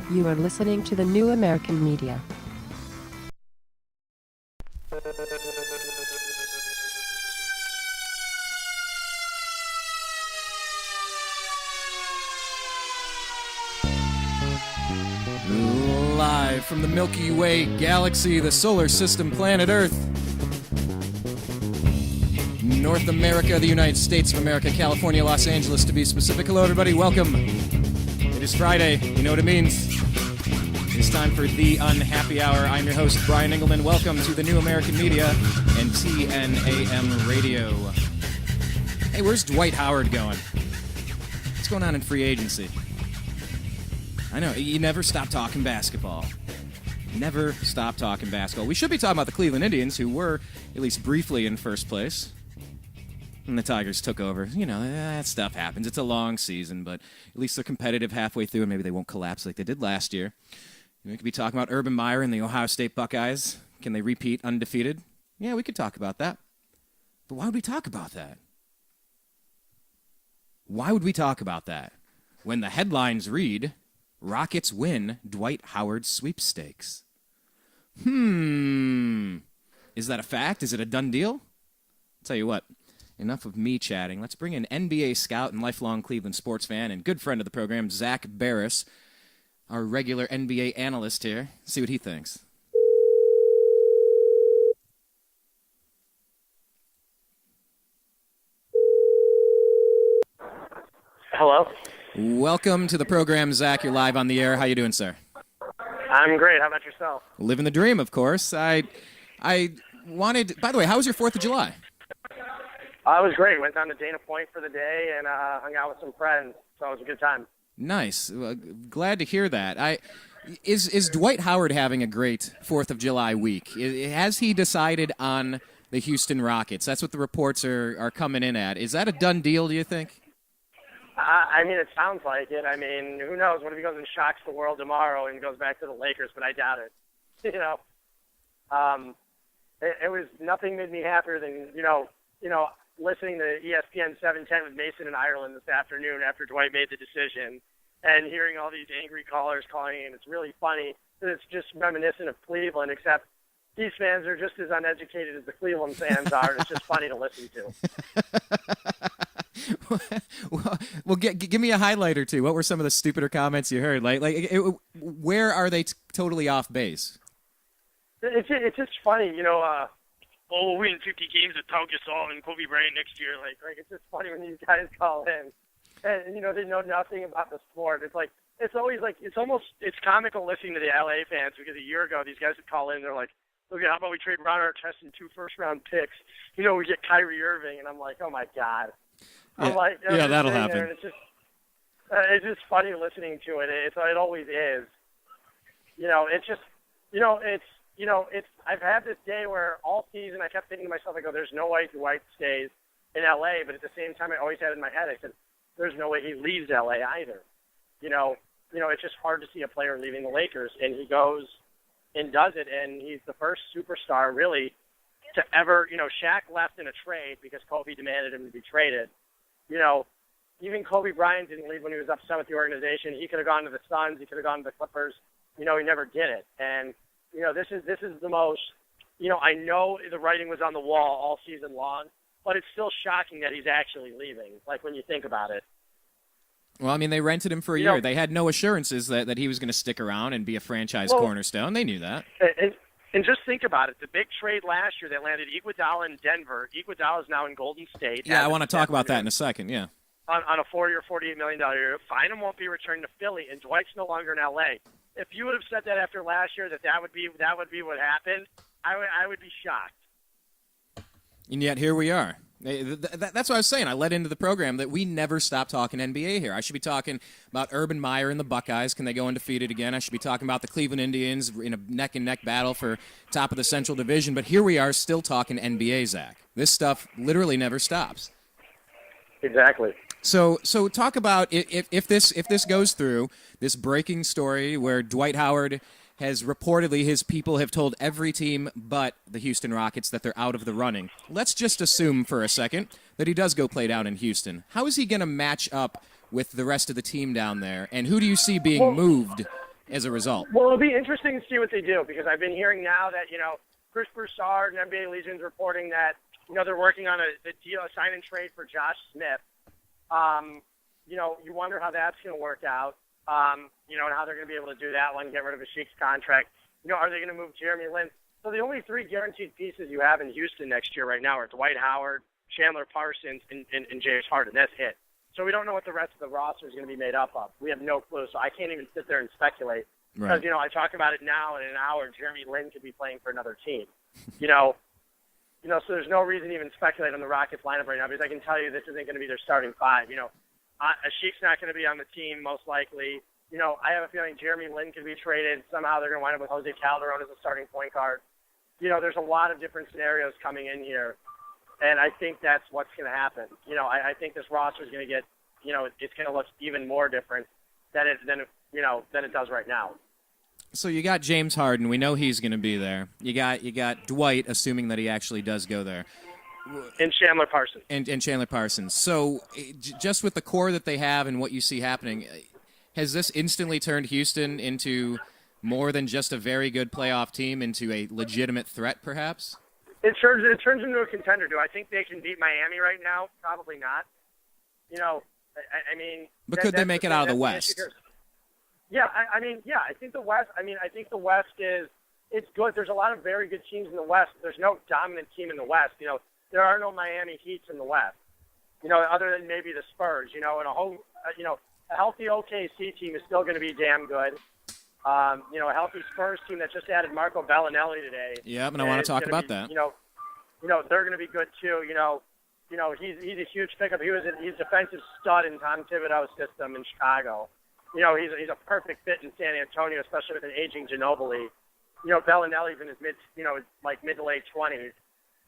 You are listening to the New American Media. Live from the Milky Way galaxy, the solar system, planet Earth, North America, the United States of America, California, Los Angeles to be specific. Hello, everybody. Welcome. It is Friday. You know what it means. It's time for The Unhappy Hour. I'm your host, Brian Engelman. Welcome to the New American Media and TNAM Radio. Hey, where's Dwight Howard going? What's going on in free agency? I know, you never stop talking basketball. Never stop talking basketball. We should be talking about the Cleveland Indians, who were, at least briefly, in first place. And the Tigers took over. You know, that stuff happens. It's a long season, but at least they're competitive halfway through, and maybe they won't collapse like they did last year. We could be talking about Urban Meyer and the Ohio State Buckeyes. Can they repeat undefeated? Yeah, we could talk about that. But why would we talk about that? Why would we talk about that when the headlines read, Rockets win Dwight Howard sweepstakes? Is that a fact? Is it a done deal? I'll tell you what. Enough of me chatting. Let's bring in NBA scout and lifelong Cleveland sports fan and good friend of the program, Zak Baris, our regular NBA analyst here. See what he thinks. Hello. Welcome to the program, Zak. You're live on the air. How you doing, sir? I'm great. How about yourself? Living the dream, of course. I wanted... By the way, how was your 4th of July? It was great. Went down to Dana Point for the day and hung out with some friends, so it was a good time. Nice. Well, glad to hear that. Is Dwight Howard having a great 4th of July week? Has he decided on the Houston Rockets? That's what the reports are coming in at. Is that a done deal, do you think? I mean, it sounds like it. I mean, who knows? What if he goes and shocks the world tomorrow and goes back to the Lakers? But I doubt it. It was nothing made me happier than listening to ESPN 710 with Mason in Ireland this afternoon after Dwight made the decision and hearing all these angry callers calling in. It's really funny that it's just reminiscent of Cleveland, except these fans are just as uneducated as the Cleveland fans are, and it's just funny to listen to. Well, give me a highlight or two. What were some of the stupider comments you heard? Where are they totally off base? It's just funny, we'll win 50 games with Pau Gasol and Kobe Bryant next year. Like it's just funny when these guys call in, and they know nothing about the sport. It's comical listening to the LA fans because a year ago these guys would call in. They're like, "Look, how about we trade Ron Artest and 2 first-round picks? We get Kyrie Irving," and I'm like, "Oh my god." I'm like, yeah, that'll happen. It's just funny listening to it. It always is. I've had this day where all season I kept thinking to myself, I go, there's no way Dwight stays in L.A., but at the same time I always had in my head, I said, there's no way he leaves L.A. either. It's just hard to see a player leaving the Lakers, and he goes and does it, and he's the first superstar really to ever, Shaq left in a trade because Kobe demanded him to be traded. Even Kobe Bryant didn't leave when he was upset with the organization. He could have gone to the Suns. He could have gone to the Clippers. He never did it. And, this is the most, I know the writing was on the wall all season long, but it's still shocking that he's actually leaving, like when you think about it. Well, I mean, they rented him for a year. They had no assurances that he was going to stick around and be a franchise cornerstone. They knew that. And just think about it. The big trade last year, they landed Iguodala in Denver. Iguodala is now in Golden State. Yeah, I want to talk about that in a second, yeah. On a $40 or $48 million year. Bynum won't be returning to Philly, and Dwight's no longer in L.A. If you would have said that after last year, that would be what happened, I would be shocked. And yet here we are. That's what I was saying. I led into the program that we never stop talking NBA here. I should be talking about Urban Meyer and the Buckeyes. Can they go undefeated again? I should be talking about the Cleveland Indians in a neck-and-neck battle for top of the Central Division. But here we are still talking NBA, Zak. This stuff literally never stops. Exactly. So talk about if this goes through, this breaking story where Dwight Howard has reportedly, his people have told every team but the Houston Rockets that they're out of the running. Let's just assume for a second that he does go play down in Houston. How is he going to match up with the rest of the team down there? And who do you see being moved as a result. Well, it'll be interesting to see what they do because I've been hearing now that, Chris Broussard and NBA Legion's reporting that, they're working on a deal, a sign and trade for Josh Smith. You wonder how that's going to work out, and how they're going to be able to do that one, get rid of Ashik's contract. Are they going to move Jeremy Lin? So the only three guaranteed pieces you have in Houston next year right now are Dwight Howard, Chandler Parsons, and James Harden. That's it. So we don't know what the rest of the roster is going to be made up of. We have no clue, so I can't even sit there and speculate. Right. Because, I talk about it now, and in an hour, Jeremy Lin could be playing for another team. So there's no reason to even speculate on the Rockets lineup right now because I can tell you this isn't going to be their starting five. Ashik's not going to be on the team most likely. I have a feeling Jeremy Lin could be traded. Somehow they're going to wind up with Jose Calderon as a starting point guard. There's a lot of different scenarios coming in here, and I think that's what's going to happen. I think this roster is going to get, it's going to look even more different than it does right now. So you got James Harden. We know he's going to be there. You got Dwight, assuming that he actually does go there. And Chandler Parsons. And Chandler Parsons. So just with the core that they have and what you see happening, has this instantly turned Houston into more than just a very good playoff team, into a legitimate threat, perhaps? It turns into a contender. Do I think they can beat Miami right now? Probably not. But could they make it out of the West? Yeah, I think the West. I think the West it's good. There's a lot of very good teams in the West. There's no dominant team in the West. There are no Miami Heats in the West. Other than maybe the Spurs. And a healthy OKC team is still going to be damn good. A healthy Spurs team that just added Marco Bellinelli today. Yeah, and I want to talk about that. They're going to be good too. He's a huge pickup. He's a defensive stud in Tom Thibodeau's system in Chicago. He's a perfect fit in San Antonio, especially with an aging Ginobili. Bellinelli's in his mid to late 20s,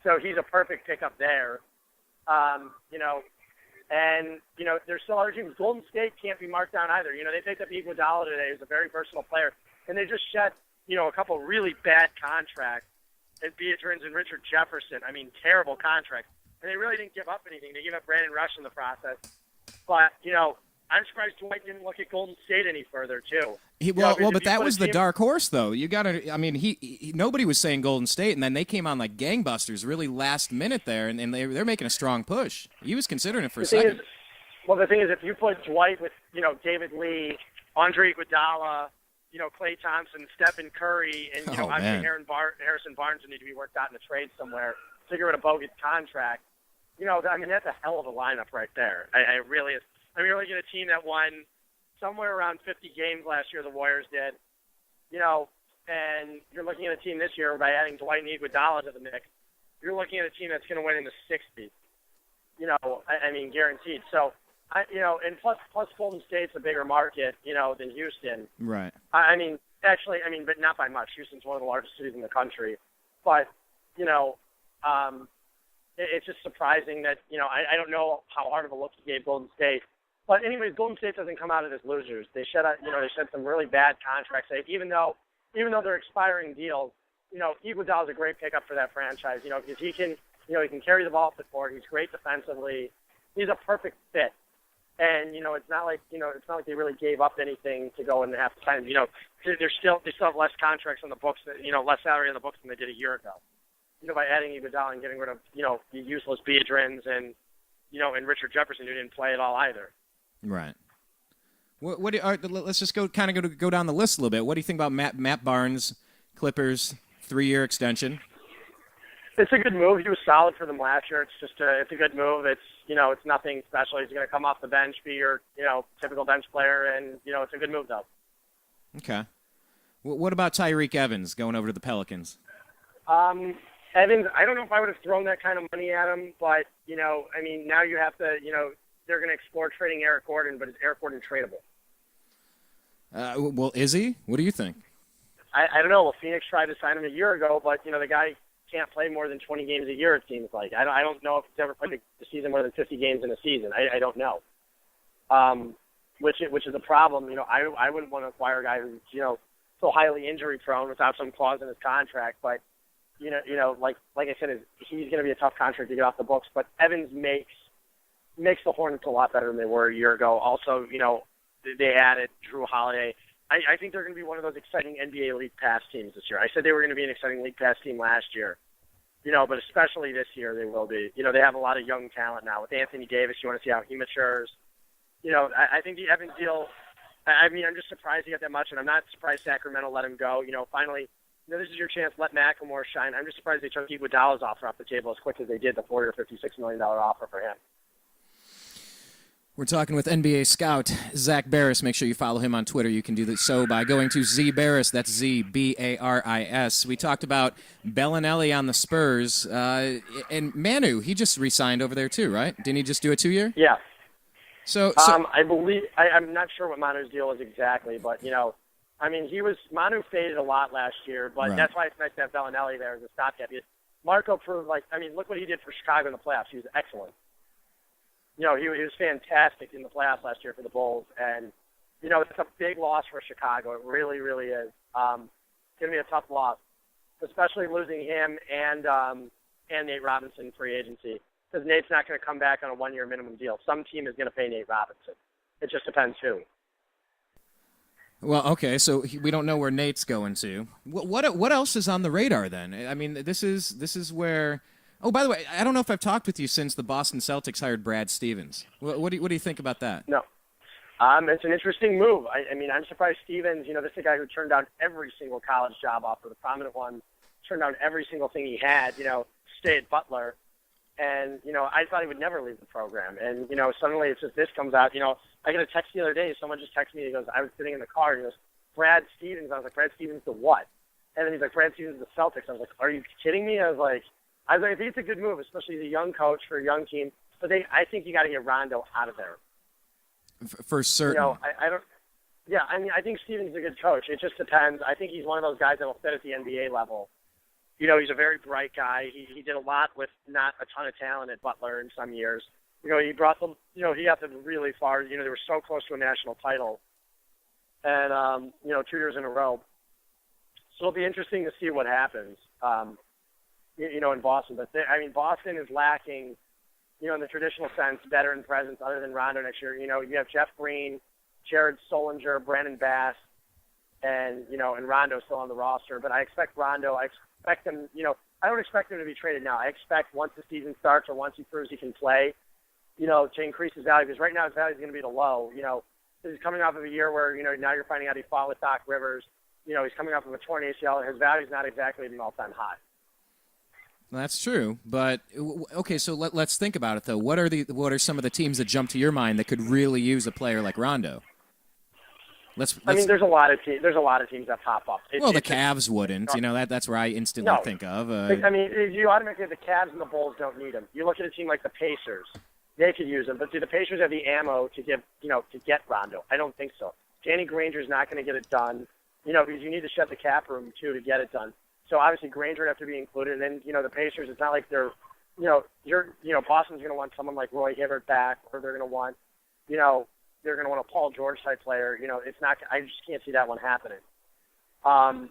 so he's a perfect pickup there. There's still other teams. Golden State can't be marked down either. They picked up Iguodala today, who's a very versatile player, and they just shed, a couple really bad contracts. And Beatrice and Richard Jefferson. Terrible contracts. And they really didn't give up anything. They gave up Brandon Rush in the process. But, I'm surprised Dwight didn't look at Golden State any further, too. But that was the dark horse, though. You got to. Nobody was saying Golden State, and then they came on like gangbusters, really last minute there, and they're making a strong push. He was considering it for a second. The thing is, if you put Dwight with David Lee, Andre Iguodala, Klay Thompson, Stephen Curry, and Harrison Barnes would need to be worked out in a trade somewhere. Figure out a bogus contract. That's a hell of a lineup right there. It really is. You're looking at a team that won somewhere around 50 games last year, the Warriors did. And you're looking at a team this year by adding Dwight and Iguodala to the mix. You're looking at a team that's going to win in the 60s. Guaranteed. So, and plus Golden State's a bigger market, than Houston. Right. But not by much. Houston's one of the largest cities in the country. But, it's just surprising that, I don't know how hard of a look he gave Golden State. But anyways, Golden State doesn't come out of this losers. They shed some really bad contracts. Even though they're expiring deals, Iguodala's a great pickup for that franchise. Because he can carry the ball up the court. He's great defensively. He's a perfect fit. And it's not like they really gave up anything to go and have to sign him. They still have less contracts on the books, less salary on the books than they did a year ago. By adding Iguodala and getting rid of the useless Beatrice and Richard Jefferson, who didn't play at all either. Right. Let's just go down the list a little bit. What do you think about Matt Barnes, Clippers, 3-year extension? It's a good move. He was solid for them last year. It's a good move. It's nothing special. He's going to come off the bench, be your typical bench player, and it's a good move though. Okay. What about Tyreke Evans going over to the Pelicans? Evans, I don't know if I would have thrown that kind of money at him, but now you have to they're going to explore trading Eric Gordon, but is Eric Gordon tradable? Well, is he? What do you think? I don't know. Well, Phoenix tried to sign him a year ago, but the guy can't play more than 20 games a year. It seems like I don't know if he's ever played the season more than 50 games in a season. I don't know. Which is a problem. I wouldn't want to acquire a guy who's so highly injury prone without some clause in his contract. But like I said, he's going to be a tough contract to get off the books. But Evans makes the Hornets a lot better than they were a year ago. Also, they added Drew Holiday. I think they're going to be one of those exciting NBA League Pass teams this year. I said they were going to be an exciting League Pass team last year, but especially this year they will be. They have a lot of young talent now. With Anthony Davis, you want to see how he matures. I think the Evans deal, I'm just surprised he got that much, and I'm not surprised Sacramento let him go. Finally, this is your chance. Let McLemore shine. I'm just surprised they took Iguodala's offer off the table as quick as they did, the $40 or $56 million offer for him. We're talking with NBA scout Zak Baris. Make sure you follow him on Twitter. You can do so by going to Z Baris. That's ZBARIS. We talked about Bellinelli on the Spurs. And Manu, he just re-signed over there too, right? Didn't he just do a 2-year? Yeah. So I believe I'm not sure what Manu's deal is exactly, but Manu faded a lot last year, but That's why it's nice to have Bellinelli there as a stopgap. Marco proved look what he did for Chicago in the playoffs. He was excellent. He was fantastic in the playoffs last year for the Bulls, and it's a big loss for Chicago. It really, really is. It's going to be a tough loss, especially losing him and Nate Robinson free agency, because Nate's not going to come back on a 1-year minimum deal. Some team is going to pay Nate Robinson. It just depends who. Well, okay, so we don't know where Nate's going to. What else is on the radar then? This is where. Oh, by the way, I don't know if I've talked with you since the Boston Celtics hired Brad Stevens. What do you think about that? No. It's an interesting move. I'm surprised Stevens, this is a guy who turned down every single college job offer, the prominent one, turned down every single thing he had, stay at Butler. And, I thought he would never leave the program. And, suddenly it's just this comes out. I got a text the other day. Someone just texted me. He goes, I was sitting in the car. And he goes, Brad Stevens. I was like, Brad Stevens to what? And then he's like, Brad Stevens to the Celtics. I was like, are you kidding me? I was like, I think it's a good move, especially as a young coach for a young team. But I think you got to get Rondo out of there. For certain. I think Stevens is a good coach. It just depends. I think he's one of those guys that will fit at the NBA level. He's a very bright guy. He did a lot with not a ton of talent at Butler in some years. He brought them, he got them really far. They were so close to a national title. And, 2 years in a row. So it'll be interesting to see what happens. In Boston. But Boston is lacking, in the traditional sense, veteran presence other than Rondo next year. You have Jeff Green, Jared Solinger, Brandon Bass, and Rondo still on the roster. But I expect Rondo, I don't expect him to be traded now. I expect once the season starts or once he proves he can play, to increase his value. Because right now his value is going to be the low. He's coming off of a year where, now you're finding out he fought with Doc Rivers. He's coming off of a torn ACL. His value is not exactly at an all-time high. That's true, but okay. So let's think about it though. What are some of the teams that jump to your mind that could really use a player like Rondo? There's a lot of teams that pop up. The Cavs wouldn't. That's where I instantly think of. You automatically the Cavs and the Bulls don't need him. You look at a team like the Pacers; they could use him, but do the Pacers have the ammo to get Rondo? I don't think so. Danny Granger's not going to get it done. Because you need to shut the cap room too to get it done. So obviously Granger would have to be included, and then the Pacers. It's not like they're, Boston's going to want someone like Roy Hibbert back, or they're going to want, they're going to want a Paul George type player. It's not. I just can't see that one happening. Danny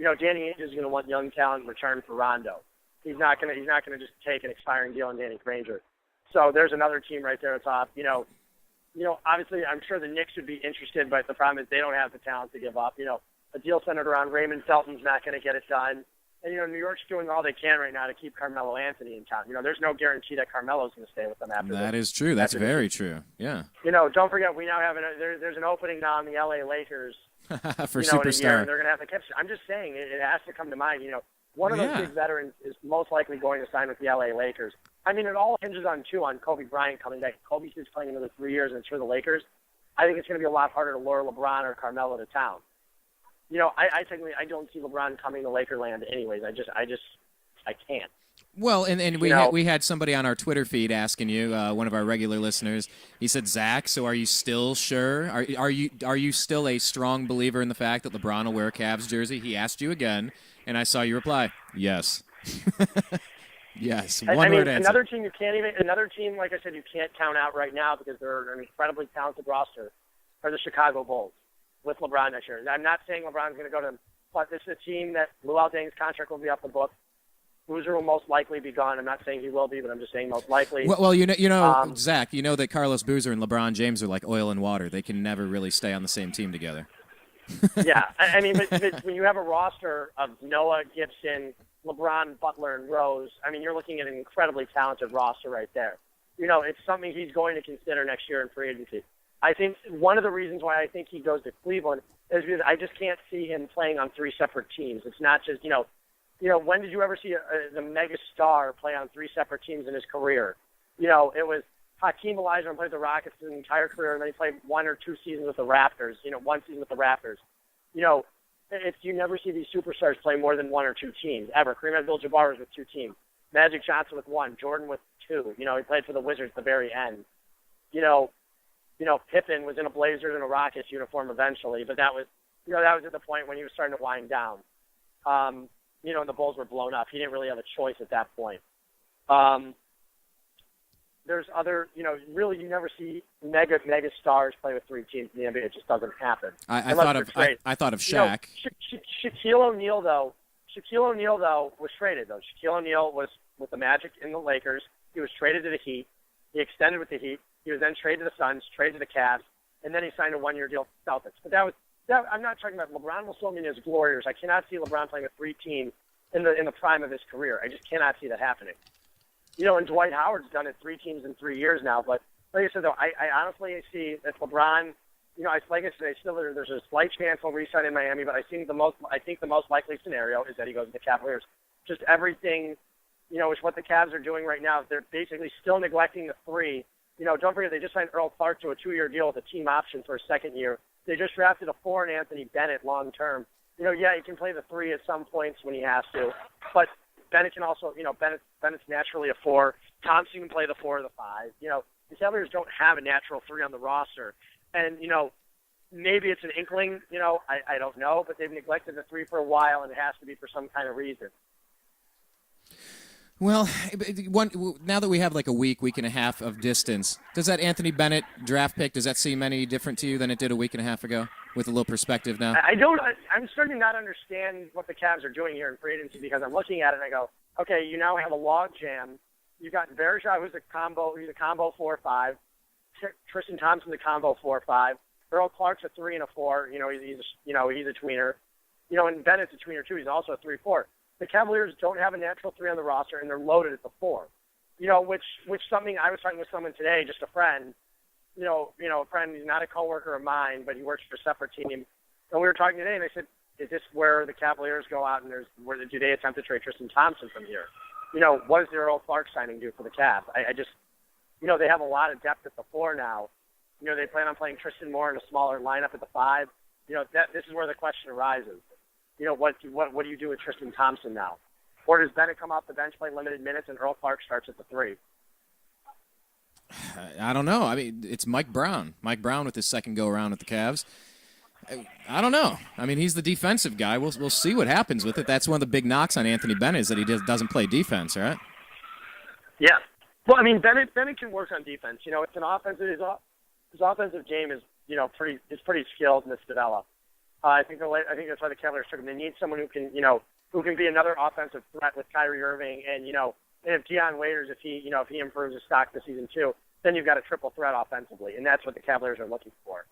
Ainge is going to want young talent in return for Rondo. He's not going to just take an expiring deal on Danny Granger. So there's another team right there at top. Obviously I'm sure the Knicks would be interested, but the problem is they don't have the talent to give up. A deal centered around Raymond Felton's not going to get it done. And, New York's doing all they can right now to keep Carmelo Anthony in town. There's no guarantee that Carmelo's going to stay with them after this. That is true. That's very true. Yeah. Don't forget, we now have there's an opening now in the L.A. Lakers. For superstar. In a year, and they're going to have to catch it. I'm just saying, it has to come to mind. One of those big veterans is most likely going to sign with the L.A. Lakers. It all hinges on Kobe Bryant coming back. Kobe's just playing another 3 years, and it's for the Lakers. I think it's going to be a lot harder to lure LeBron or Carmelo to town. I don't see LeBron coming to Lakerland anyways. I can't. Well, and we had somebody on our Twitter feed asking you, one of our regular listeners. He said, Zach, so are you still sure? Are you still a strong believer in the fact that LeBron will wear a Cavs jersey? He asked you again, and I saw you reply, yes. Yes, one word answer. Another team, like I said, you can't count out right now because they're an incredibly talented roster, are the Chicago Bulls with LeBron next year. I'm not saying LeBron's going to go to them, but this is a team that Luol Deng's contract will be up the book. Boozer will most likely be gone. I'm not saying he will be, but I'm just saying most likely. Well, Zach, that Carlos Boozer and LeBron James are like oil and water. They can never really stay on the same team together. Yeah, I mean, but when you have a roster of Noah, Gibson, LeBron, Butler, and Rose, I mean, you're looking at an incredibly talented roster right there. It's something he's going to consider next year in free agency. I think one of the reasons why I think he goes to Cleveland is because I just can't see him playing on three separate teams. It's not just, when did you ever see the mega star play on three separate teams in his career? It was Hakeem Olajuwon played the Rockets his entire career, and then he played one or two seasons with the Raptors, one season with the Raptors. You never see these superstars play more than one or two teams, ever. Kareem Abdul-Jabbar was with two teams. Magic Johnson with one. Jordan with two. He played for the Wizards at the very end. Pippen was in a Blazers and a Rockets uniform eventually, but that was at the point when he was starting to wind down. And the Bulls were blown up. He didn't really have a choice at that point. There's other, really you never see mega stars play with three teams in the NBA. It just doesn't happen. I thought of Shaq. Shaquille O'Neal though was traded though. Shaquille O'Neal was with the Magic and the Lakers. He was traded to the Heat. He extended with the Heat. He was then traded to the Suns, traded to the Cavs, and then he signed a one-year deal with the Celtics. But I'm not talking about LeBron will still be in his glory years. I cannot see LeBron playing with three teams in the prime of his career. I just cannot see that happening. And Dwight Howard's done it three teams in 3 years now. But like I said, though, I honestly see that LeBron, like I said, there's a slight chance he'll re-sign in Miami, but I think the most likely scenario is that he goes to the Cavaliers. Just everything, is what the Cavs are doing right now. They're basically still neglecting the three. Don't forget they just signed Earl Clark to a 2-year deal with a team option for a second year. They just drafted a 4 in Anthony Bennett long term. Yeah, he can play the 3 at some points when he has to, but Bennett can also, Bennett's naturally a 4. Thompson can play the 4 or the 5. The Cavaliers don't have a natural 3 on the roster. And, maybe it's an inkling, I don't know, but they've neglected the 3 for a while, and it has to be for some kind of reason. Well, now that we have like a week and a half of distance, does that Anthony Bennett draft pick, does that seem any different to you than it did a week and a half ago with a little perspective now? I'm starting to not understand what the Cavs are doing here in free agency because I'm looking at it and I go, okay, you now have a log jam. You've got Varejao, who's a combo 4-5. Tristan Thompson, the combo 4-5. Earl Clark's a 3 and a 4. He's a tweener. And Bennett's a tweener too. He's also a 3-4. The Cavaliers don't have a natural 3 on the roster, and they're loaded at the 4. Which something I was talking with someone today, just a friend. A friend. He's not a coworker of mine, but he works for a separate team. And we were talking today, and I said, "Is this where the Cavaliers go out and do they attempt to trade Tristan Thompson from here? What does the Earl Clark signing do for the Cavs? I just, they have a lot of depth at the 4 now. They plan on playing Tristan Moore in a smaller lineup at the 5. This is where the question arises. What do you do with Tristan Thompson now? Or does Bennett come off the bench, play limited minutes, and Earl Clark starts at the 3? I don't know. I mean, it's Mike Brown. Mike Brown with his second go-around at the Cavs. I don't know. I mean, he's the defensive guy. We'll see what happens with it. That's one of the big knocks on Anthony Bennett is that he doesn't play defense, right? Yeah. Well, I mean, Bennett can work on defense. It's an offensive. His offensive game is pretty skilled and it's developed. I think that's why the Cavaliers took him. They need someone who can be another offensive threat with Kyrie Irving, and if Deion Waiters, if he improves his stock this season too, then you've got a triple threat offensively, and that's what the Cavaliers are looking for.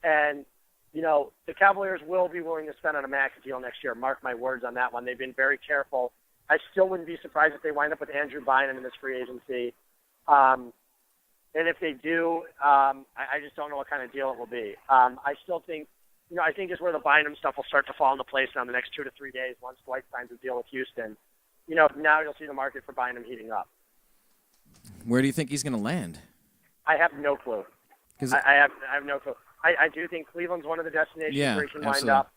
And the Cavaliers will be willing to spend on a max deal next year. Mark my words on that one. They've been very careful. I still wouldn't be surprised if they wind up with Andrew Bynum in this free agency. And if they do, I just don't know what kind of deal it will be. I still think. I think is where the Bynum stuff will start to fall into place now in the next 2 to 3 days once Dwight signs a deal with Houston. Now you'll see the market for Bynum heating up. Where do you think he's going to land? I have no clue. I have no clue. I do think Cleveland's one of the destinations where he can wind up.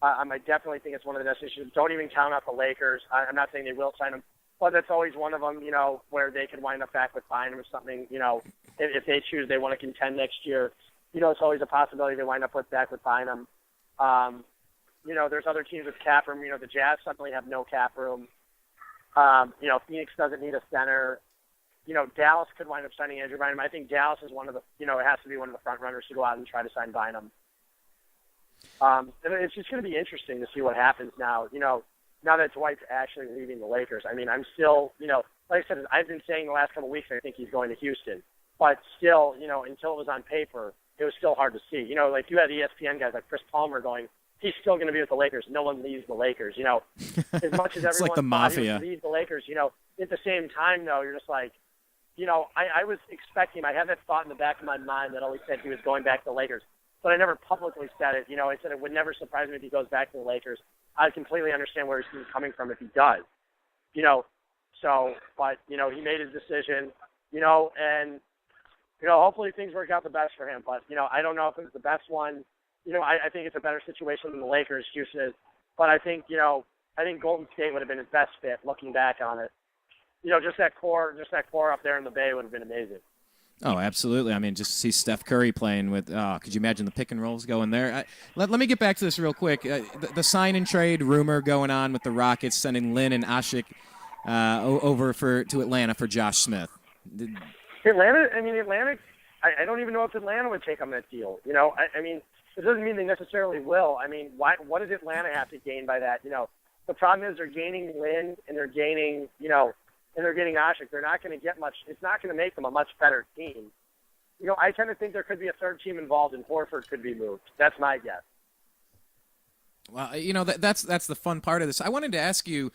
I definitely think it's one of the destinations. Don't even count out the Lakers. I'm not saying they will sign him, but that's always one of them, where they could wind up back with Bynum or something, if they choose they want to contend next year. It's always a possibility they wind up back with Bynum. There's other teams with cap room. The Jazz suddenly have no cap room. Phoenix doesn't need a center. Dallas could wind up signing Andrew Bynum. I think Dallas is one of the, it has to be one of the front runners to go out and try to sign Bynum. It's just going to be interesting to see what happens now. Now that Dwight's actually leaving the Lakers. I mean, I'm still, like I said, I've been saying the last couple of weeks I think he's going to Houston. But still, until it was on paper, it was still hard to see. You know, like you had ESPN guys like Chris Palmer going, he's still going to be with the Lakers. No one leaves the Lakers. You know, as much as it's everyone like the thought he mafia. would leave the Lakers, you know, at the same time, though, you're just like, you know, I was expecting, I had that thought in the back of my mind that always said he was going back to the Lakers, but I never publicly said it. You know, I said it would never surprise me if he goes back to the Lakers. I completely understand where he's coming from if he does. You know, so, but, you know, he made his decision, you know, and, you know, hopefully things work out the best for him. But, you know, I don't know if it's the best one. You know, I think it's a better situation than the Lakers, Houston is. But I think, you know, I think Golden State would have been his best fit looking back on it. You know, just that core up there in the Bay would have been amazing. Oh, absolutely. I mean, just to see Steph Curry playing with, could you imagine the pick and rolls going there? Let me get back to this real quick. The sign and trade rumor going on with the Rockets sending Lynn and Ashik over to Atlanta for Josh Smith. Atlanta, I don't even know if Atlanta would take on that deal. You know, I mean, it doesn't mean they necessarily will. I mean, what does Atlanta have to gain by that? You know, the problem is they're gaining Lynn and they're gaining, you know, and they're getting Ashik. They're not going to get much. It's not going to make them a much better team. You know, I tend to think there could be a third team involved, and Horford could be moved. That's my guess. Well, you know, that's the fun part of this. I wanted to ask you,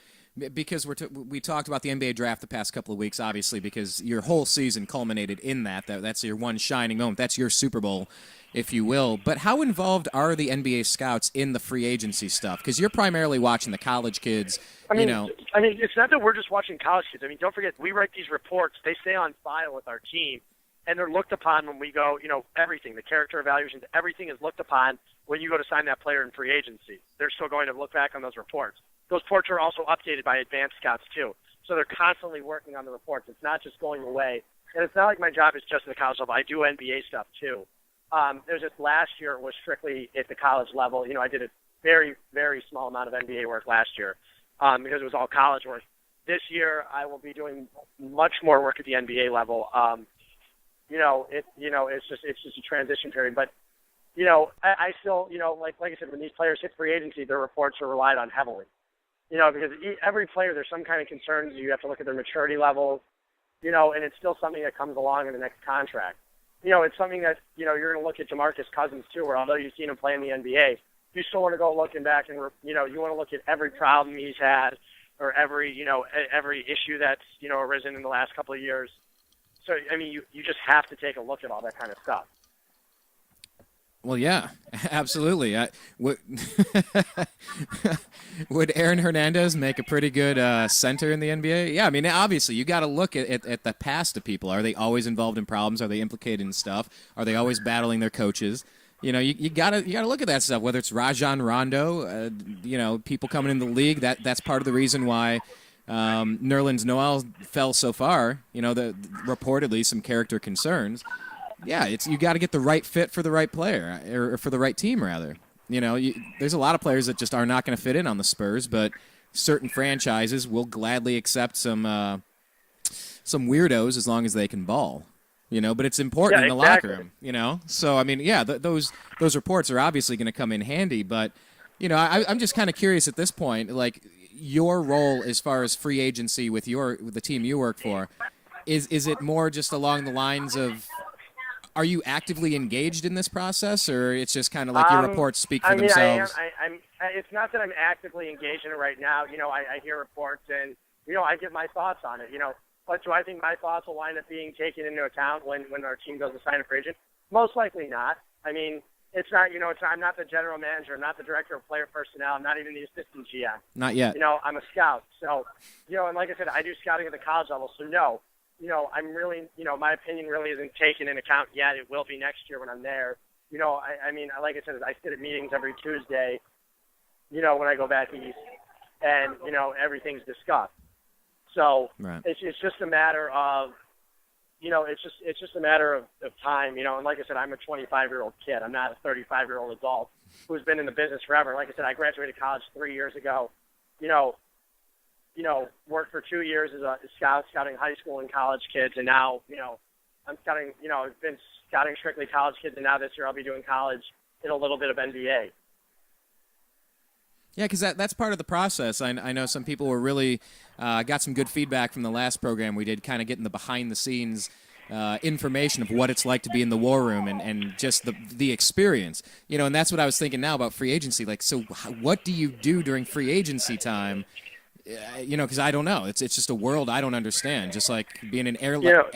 because we talked about the NBA draft the past couple of weeks, obviously, because your whole season culminated in that's your one shining moment. That's your Super Bowl, if you will. But how involved are the NBA scouts in the free agency stuff? Because you're primarily watching the college kids. I mean, you know, it's not that we're just watching college kids. I mean, don't forget, we write these reports. They stay on file with our team, and they're looked upon when we go, you know, everything, the character evaluations, everything is looked upon when you go to sign that player in free agency. They're still going to look back on those reports. Those reports are also updated by advanced scouts, too. So they're constantly working on the reports. It's not just going away. And it's not like my job is just at the college level. I do NBA stuff, too. There's just last year was strictly at the college level. You know, I did a very, very small amount of NBA work last year because it was all college work. This year, I will be doing much more work at the NBA level. It's just a transition period. But, you know, I still, you know, like I said, when these players hit free agency, their reports are relied on heavily. You know, because every player, there's some kind of concerns. You have to look at their maturity levels, you know, and it's still something that comes along in the next contract. You know, it's something that, you know, you're going to look at DeMarcus Cousins, too, where although you've seen him play in the NBA, you still want to go looking back and, you know, you want to look at every problem he's had or every issue that's, you know, arisen in the last couple of years. So, I mean, you just have to take a look at all that kind of stuff. Well, yeah, absolutely. Would Aaron Hernandez make a pretty good center in the NBA? Yeah, I mean, obviously, you got to look at the past of people. Are they always involved in problems? Are they implicated in stuff? Are they always battling their coaches? You know, you gotta look at that stuff. Whether it's Rajon Rondo, you know, people coming in the league. That's part of the reason why Nerlens Noel fell so far. You know, reportedly some character concerns. Yeah, you got to get the right fit for the right player, or for the right team, rather. You know, there's a lot of players that just are not going to fit in on the Spurs, but certain franchises will gladly accept some weirdos as long as they can ball. You know, but it's important in the locker room. You know, so I mean, yeah, those reports are obviously going to come in handy. But you know, I'm just kind of curious at this point, like your role as far as free agency with the team you work for, is it more just along the lines of, are you actively engaged in this process, or it's just kind of like your reports speak for themselves? It's not that I'm actively engaged in it right now. You know, I hear reports and, you know, I give my thoughts on it, you know. But do I think my thoughts will wind up being taken into account when our team goes to sign a free agent? Most likely not. I mean, it's not, you know, I'm not the general manager. I'm not the director of player personnel. I'm not even the assistant GM. Not yet. You know, I'm a scout. So, you know, and like I said, I do scouting at the college level. So, no. You know, I'm really, you know, my opinion really isn't taken into account yet. It will be next year when I'm there. You know, I mean, like I said, I sit at meetings every Tuesday, you know, when I go back east, and, you know, everything's discussed. So right. It's just a matter of, you know, it's just a matter of time, you know. And like I said, I'm a 25-year-old kid. I'm not a 35-year-old adult who's been in the business forever. Like I said, I graduated college 3 years ago, you know, worked for 2 years as a scouting high school and college kids, and now, you know, I'm scouting, you know, I've been scouting strictly college kids, and now this year I'll be doing college and a little bit of NBA. Yeah, because that's part of the process. I know some people were really got some good feedback from the last program we did, kind of getting the behind-the-scenes information of what it's like to be in the war room and just the experience. And that's what I was thinking now about free agency. Like, so what do you do during free agency time? Because I don't know. It's just a world I don't understand. Just like being an airport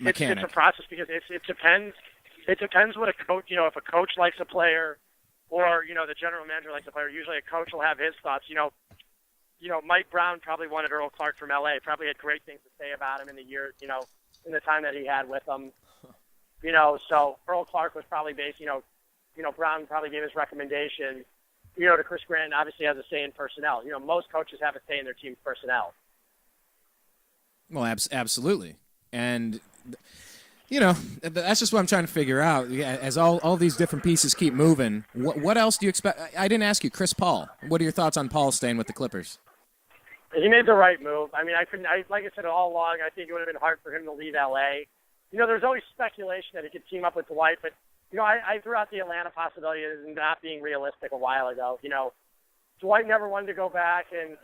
mechanic. It's a process because it depends. It depends what a coach. If a coach likes a player, or the general manager likes a player. Usually, a coach will have his thoughts. Mike Brown probably wanted Earl Clark from L.A. Probably had great things to say about him in the year. In the time that he had with them. So Earl Clark was probably based. Brown probably gave his recommendation. To Chris Grant, obviously has a say in personnel. Most coaches have a say in their team's personnel. Well, absolutely. And, that's just what I'm trying to figure out. As all these different pieces keep moving, what else do you expect? I didn't ask you, Chris Paul. What are your thoughts on Paul staying with the Clippers? He made the right move. I mean, like I said all along, I think it would have been hard for him to leave L.A. There's always speculation that he could team up with Dwight, but I threw out the Atlanta possibility as not being realistic a while ago. Dwight never wanted to go back, and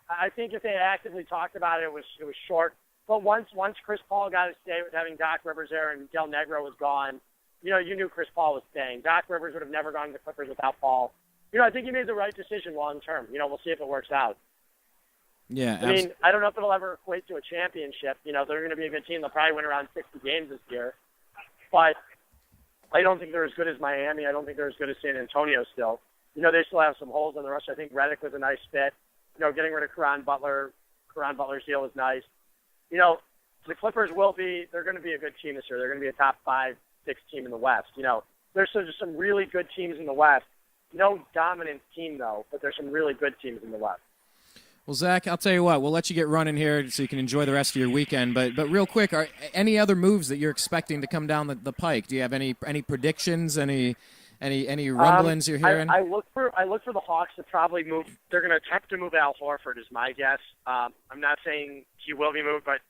I think if they actively talked about it, it was short. But once Chris Paul got to stay with having Doc Rivers there and Del Negro was gone, you knew Chris Paul was staying. Doc Rivers would have never gone to the Clippers without Paul. I think he made the right decision long term. We'll see if it works out. Yeah, I mean, I don't know if it'll ever equate to a championship. They're going to be a good team. They'll probably win around 60 games this year. But I don't think they're as good as Miami. I don't think they're as good as San Antonio still. They still have some holes on the roster. I think Redick was a nice fit. Getting rid of Caron Butler's deal was nice. The Clippers they're going to be a good team this year. They're going to be a top 5, 6 team in the West. There's just some really good teams in the West. No dominant team, though, but there's some really good teams in the West. Well, Zach, I'll tell you what. We'll let you get running here so you can enjoy the rest of your weekend. But real quick, are any other moves that you're expecting to come down the pike? Do you have any predictions? Any rumblings you're hearing? I look for the Hawks to probably move. They're going to attempt to move Al Horford, is my guess. I'm not saying he will be moved, but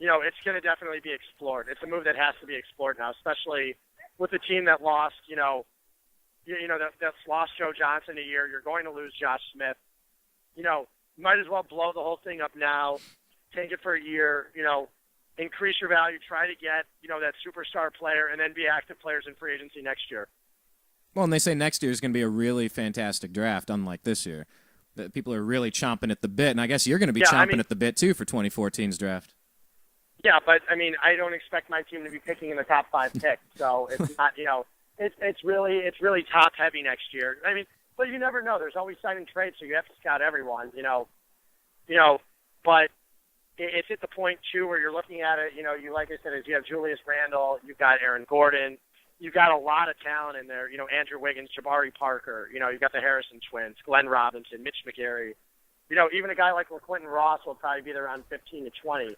it's going to definitely be explored. It's a move that has to be explored now, especially with the team that lost. That's lost Joe Johnson a year. You're going to lose Josh Smith. Might as well blow the whole thing up now, take it for a year, increase your value, try to get, that superstar player, and then be active players in free agency next year. Well, and they say next year is going to be a really fantastic draft, unlike this year. That people are really chomping at the bit, and I guess you're going to be chomping at the bit, too, for 2014's draft. Yeah, but, I don't expect my team to be picking in the top 5 picks, so it's not, it's really top-heavy next year. But you never know. There's always signing trades, so you have to scout everyone, But it's at the point, too, where you're looking at it, you like I said, is you have Julius Randle, you've got Aaron Gordon, you've got a lot of talent in there, Andrew Wiggins, Jabari Parker, you've got the Harrison twins, Glenn Robinson, Mitch McGary. Even a guy like LaQuinton Ross will probably be there around 15 to 20,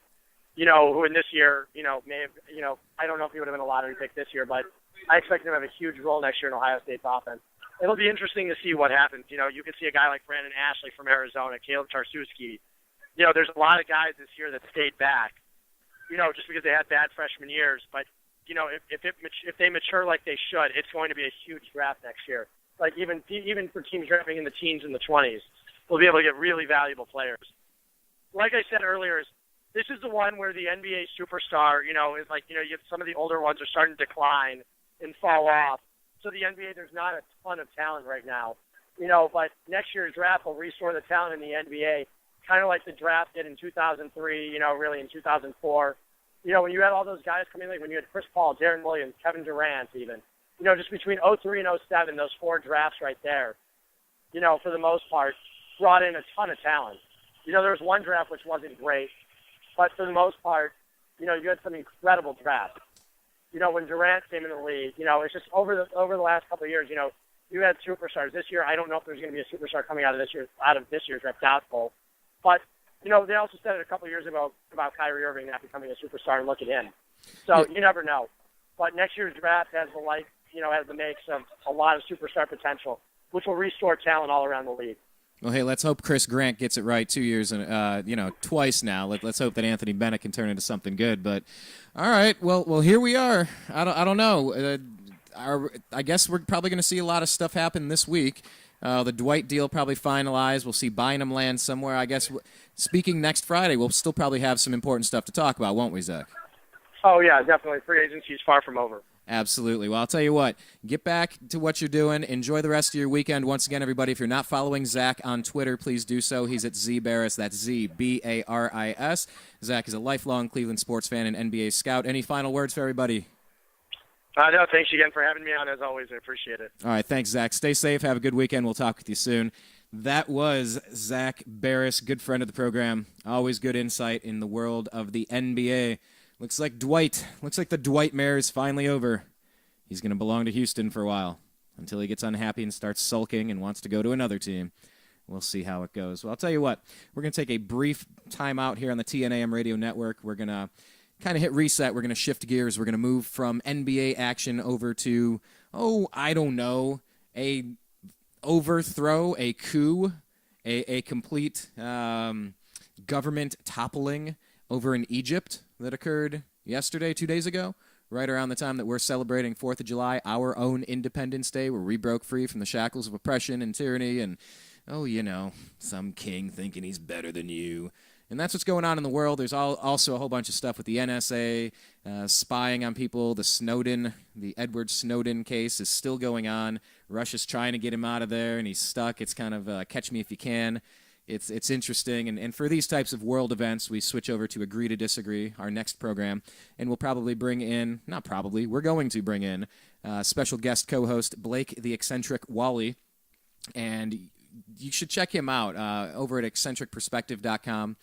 who in this year, may have, I don't know if he would have been a lottery pick this year, but I expect him to have a huge role next year in Ohio State's offense. It'll be interesting to see what happens. You could see a guy like Brandon Ashley from Arizona, Caleb Tarsuski. There's a lot of guys this year that stayed back, just because they had bad freshman years. But, if they mature like they should, it's going to be a huge draft next year. Like even for teams drafting in the teens and the 20s, we'll be able to get really valuable players. Like I said earlier, this is the one where the NBA superstar, is like, you have some of the older ones are starting to decline and fall off. So the NBA, there's not a ton of talent right now, but next year's draft will restore the talent in the NBA, kind of like the draft did in 2003, really in 2004. When you had all those guys coming in, like when you had Chris Paul, Darren Williams, Kevin Durant even, just between 03 and 07, those 4 drafts right there, for the most part, brought in a ton of talent. There was one draft which wasn't great, but for the most part, you had some incredible drafts. When Durant came in the league, it's just over the last couple of years, you had superstars. This year, I don't know if there's going to be a superstar coming out of this year's draft, doubtful. But, they also said it a couple of years ago about Kyrie Irving not becoming a superstar, and look at him. So you never know. But next year's draft has the makes of a lot of superstar potential, which will restore talent all around the league. Well, hey, let's hope Chris Grant gets it right 2 years and twice now. Let's hope that Anthony Bennett can turn into something good. But all right, well, here we are. I don't know. I guess we're probably going to see a lot of stuff happen this week. The Dwight deal probably finalized. We'll see Bynum land somewhere. I guess speaking next Friday, we'll still probably have some important stuff to talk about, won't we, Zach? Oh, yeah, definitely. Free agency is far from over. Absolutely. Well, I'll tell you what. Get back to what you're doing. Enjoy the rest of your weekend. Once again, everybody, if you're not following Zak on Twitter, please do so. He's at Z Baris. That's Z-B-A-R-I-S. Zak is a lifelong Cleveland sports fan and NBA scout. Any final words for everybody? No, thanks again for having me on. As always, I appreciate it. All right, thanks, Zak. Stay safe. Have a good weekend. We'll talk with you soon. That was Zak Baris, good friend of the program. Always good insight in the world of the NBA. Looks like the Dwight Mare is finally over. He's going to belong to Houston for a while until he gets unhappy and starts sulking and wants to go to another team. We'll see how it goes. Well, I'll tell you what. We're going to take a brief time out here on the TNAM radio network. We're going to kind of hit reset. We're going to shift gears. We're going to move from NBA action over to, I don't know, a overthrow, a coup, a complete government toppling over in Egypt that occurred yesterday, 2 days ago, right around the time that we're celebrating 4th of July, our own Independence Day, where we broke free from the shackles of oppression and tyranny and, some king thinking he's better than you. And that's what's going on in the world. There's also a whole bunch of stuff with the NSA, spying on people. The Edward Snowden case is still going on. Russia's trying to get him out of there, and he's stuck. It's kind of catch me if you can. It's interesting, and for these types of world events, we switch over to Agree to Disagree, our next program, and we're going to bring in special guest co-host Blake the Eccentric Wally, and you should check him out over at eccentricperspective.com.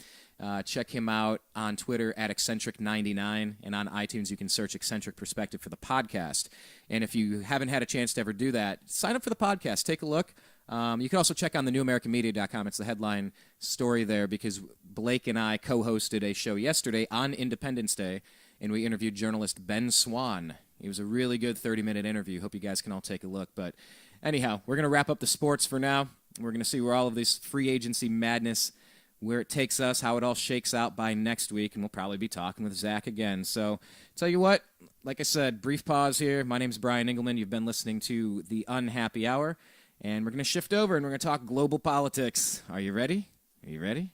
Check him out on Twitter at eccentric99, and on iTunes you can search Eccentric Perspective for the podcast. And if you haven't had a chance to ever do that, sign up for the podcast. Take a look. You can also check on thenewamericanmedia.com. It's the headline story there because Blake and I co-hosted a show yesterday on Independence Day, and we interviewed journalist Ben Swan. It was a really good 30-minute interview. Hope you guys can all take a look. But anyhow, we're going to wrap up the sports for now. We're going to see where all of this free agency madness, where it takes us, how it all shakes out by next week, and we'll probably be talking with Zak again. So, tell you what, like I said, brief pause here. My name's Brian Engelman. You've been listening to The Unhappy Hour. And we're going to shift over and we're going to talk global politics. Are you ready? Are you ready?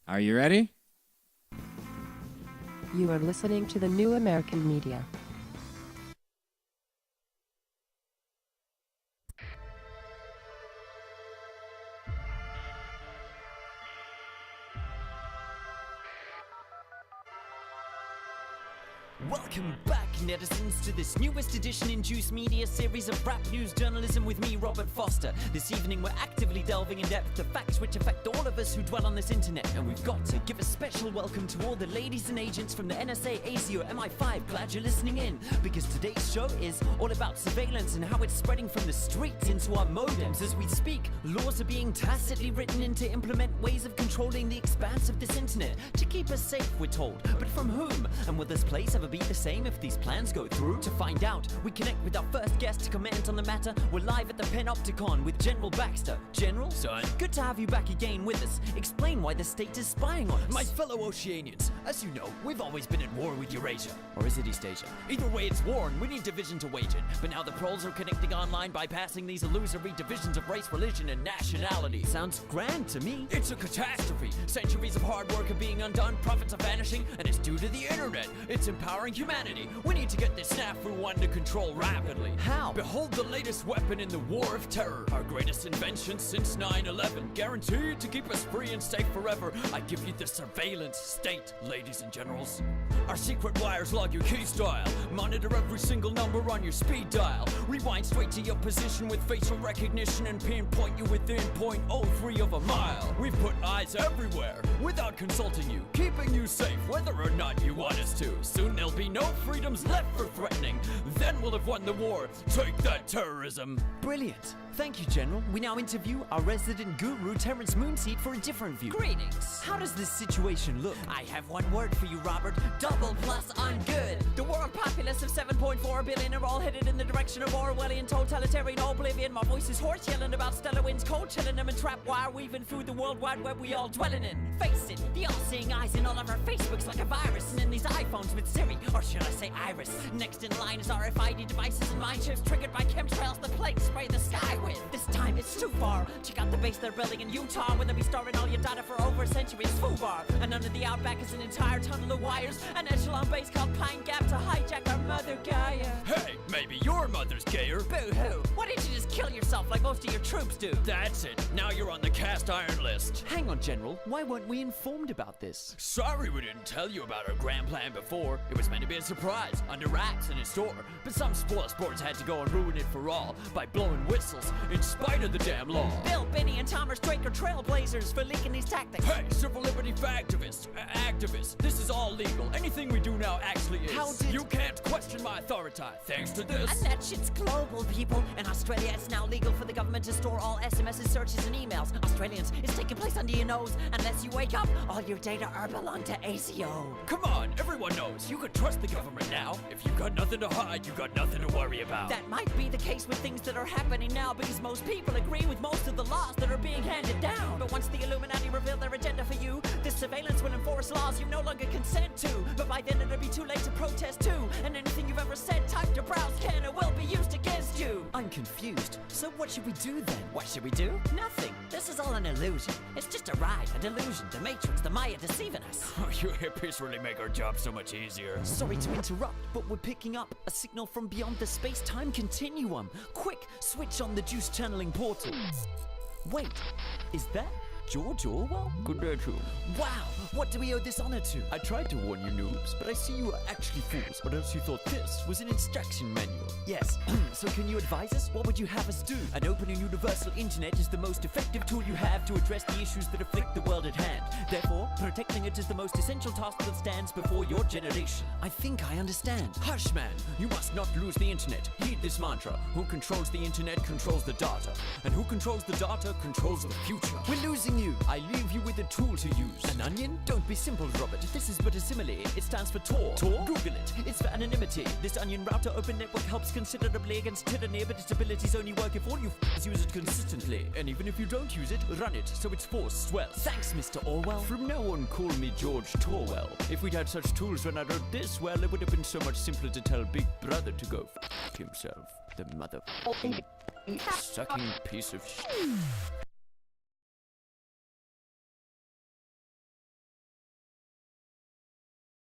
Are you ready? You are listening to the New American Media. Welcome back, netizens, to this newest edition in Juice Media series of rap news journalism with me, Robert Foster. This evening we're actively delving in depth to facts which affect all of us who dwell on this internet, and we've got to give a special welcome to all the ladies and agents from the NSA, AC, or MI5. Glad you're listening in, because today's show is all about surveillance and how it's spreading from the streets into our modems. As we speak, laws are being tacitly written in to implement ways of controlling the expanse of this internet to keep us safe, we're told. But from whom? And will this place ever be the same if these plans go through? To find out, we connect with our first guest to comment on the matter. We're live at the Panopticon with General Baxter. General, son, good to have you back again with us. Explain why the state is spying on us. My fellow Oceanians, as you know, we've always been at war with Eurasia. Or is it East Asia? Either way, it's war and we need division to wage it. But now the proles are connecting online, bypassing these illusory divisions of race, religion, and nationality. Sounds grand to me. It's a catastrophe. Centuries of hard work are being undone, profits are vanishing, and it's due to the internet. It's empowering humanity. We need to get this snafu under control rapidly. How? Behold the latest weapon in the war of terror. Our greatest invention since 9/11. Guaranteed to keep us free and safe forever. I give you the surveillance state, ladies and generals. Our secret wires log your key style. Monitor every single number on your speed dial. Rewind straight to your position with facial recognition and pinpoint you within 0.03 of a mile. We've put eyes everywhere without consulting you, keeping you safe whether or not you want us to. Soon there'll be no freedoms left for threatening. Then we'll have won the war. Take that, terrorism. Brilliant. Thank you, General. We now interview our resident guru, Terrence Moonseed, for a different view. Greetings. How does this situation look? I have one word for you, Robert. Double plus on good. The world populace of 7.4 billion are all headed in the direction of Orwellian totalitarian oblivion. My voice is hoarse, yelling about stellar winds, cold chilling them and trap wire weaving through the world wide web we all dwelling in. Face it, the all-seeing eyes in all of our Facebooks like a virus, and in these iPhones with Siri, or should I say Iris. Next in line is RFID devices and mind chips triggered by chemtrails the plague spray the sky with. This time it's too far. Check out the base they're building in Utah, where they'll be storing all your data for over a century. It's FUBAR. And under the outback is an entire tunnel of wires, an echelon base called Pine Gap to hijack our mother Gaia. Hey, maybe your mother's gayer. Boo-hoo. Why didn't you just kill yourself like most of your troops do? That's it. Now you're on the cast iron list. Hang on, General. Why weren't we informed about this? Sorry we didn't tell you about our grand plan before. It was meant to be a surprise, under wraps and in store. But some spoil sports had to go and ruin it for all by blowing whistles in spite of the damn law. Bill, Benny, and Thomas Drake are trailblazers for leaking these tactics. Hey, civil liberty activists, this is all legal. Anything we do now actually is. How did- You can't question my authority thanks to this. And that shit's global, people. In Australia, it's now legal for the government to store all SMSs, searches, and emails. Australians, it's taking place under your nose. Unless you wake up, all your data are belong to ACO. Come on, everyone knows you can trust the government now. If you got nothing to hide, you got nothing to worry about. That might be the case with things that are happening now, because most people agree with most of the laws that are being handed down. But once the Illuminati reveal their agenda for you, this surveillance will enforce laws you no longer consent to. But by then it'll be too late to protest too. And anything you've ever said, typed or browsed can or will be used against you. I'm confused. So what should we do then? What should we do? Nothing. This is all an illusion. It's just a ride, a delusion, the Matrix, the Maya deceiving us. You hippies really make our job so much easier. Sorry to interrupt, but we're picking up a signal from beyond the space-time continuum. Quick, switch on the juice channeling portal. Wait, is that George Orwell? Good day to you. Wow, what do we owe this honor to? I tried to warn you noobs, but I see you are actually fools, or else you thought this was an instruction manual. Yes, so can you advise us? What would you have us do? An open and universal internet is the most effective tool you have to address the issues that afflict the world at hand. Therefore, protecting it is the most essential task that stands before your generation. I think I understand. Hush, man! You must not lose the internet. Heed this mantra. Who controls the internet controls the data. And who controls the data controls the future. We're losing you. I leave you with a tool to use. An onion? Don't be simple, Robert. This is but a simile. It stands for Tor. Tor? Google it. It's for anonymity. This onion router open network helps considerably against tyranny, but its abilities only work if all you use it consistently. And even if you don't use it, run it so its force swells. Thanks, Mr. Orwell. From now on, call me George Torwell. If we'd had such tools when I wrote this, well, it would have been so much simpler to tell Big Brother to go f*** himself. The mother sucking piece of shit.